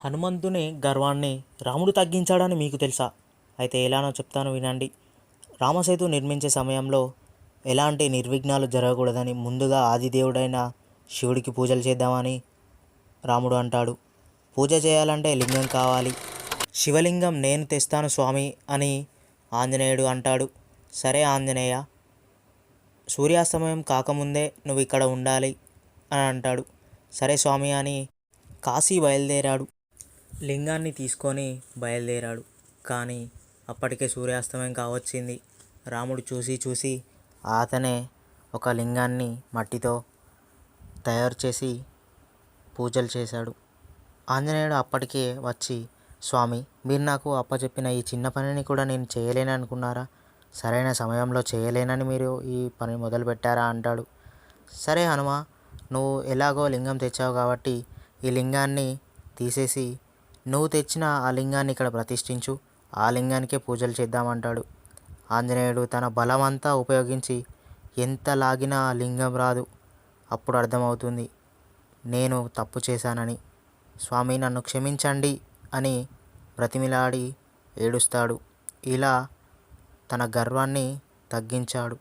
హనుమంతుని గర్వాన్ని రాముడు తగ్గించాడని మీకు తెలుసా? అయితే ఎలానో చెప్తాను వినండి. రామసేతు నిర్మించే సమయంలో ఎలాంటి నిర్విఘ్నాలు జరగకూడదని ముందుగా ఆదిదేవుడైన శివుడికి పూజలు చేద్దామని రాముడు అంటాడు. పూజ చేయాలంటే లింగం కావాలి. శివలింగం నేను తెస్తాను స్వామి అని ఆంజనేయుడు అంటాడు. సరే ఆంజనేయ, సూర్యాస్తమయం కాకముందే నువ్వు ఇక్కడ ఉండాలి అని అంటాడు. సరే స్వామి అని కాశీ బయలుదేరాడు. లింగాన్ని తీసుకొని బయలుదేరాడు. కానీ అప్పటికే సూర్యాస్తమయం కావచ్చింది. రాముడు చూసి చూసి అతనే ఒక లింగాన్ని మట్టితో తయారు చేసి పూజలు చేశాడు. ఆంజనేయుడు అప్పటికే వచ్చి, స్వామి, మీరు నాకు అప్పచెప్పిన ఈ చిన్న పనిని కూడా నేను చేయలేను అనుకున్నారా? సరైన సమయంలో చేయలేనని మీరు ఈ పని మొదలుపెట్టారా అంటాడు. సరే హనుమ, నువ్వు ఎలాగో లింగం తెచ్చావు కాబట్టి ఈ లింగాన్ని తీసేసి నువ్వు తెచ్చిన ఆ లింగాన్ని ఇక్కడ ప్రతిష్ఠించు, ఆ లింగానికే పూజలు చేద్దామంటాడు. ఆంజనేయుడు తన బలమంతా ఉపయోగించి ఎంత లాగినా ఆ లింగం రాదు. అప్పుడు అర్థమవుతుంది నేను తప్పు చేశానని. స్వామి, నన్ను క్షమించండి అని బ్రతిమిలాడి ఏడుస్తాడు. ఇలా తన గర్వాన్ని తగ్గించాడు.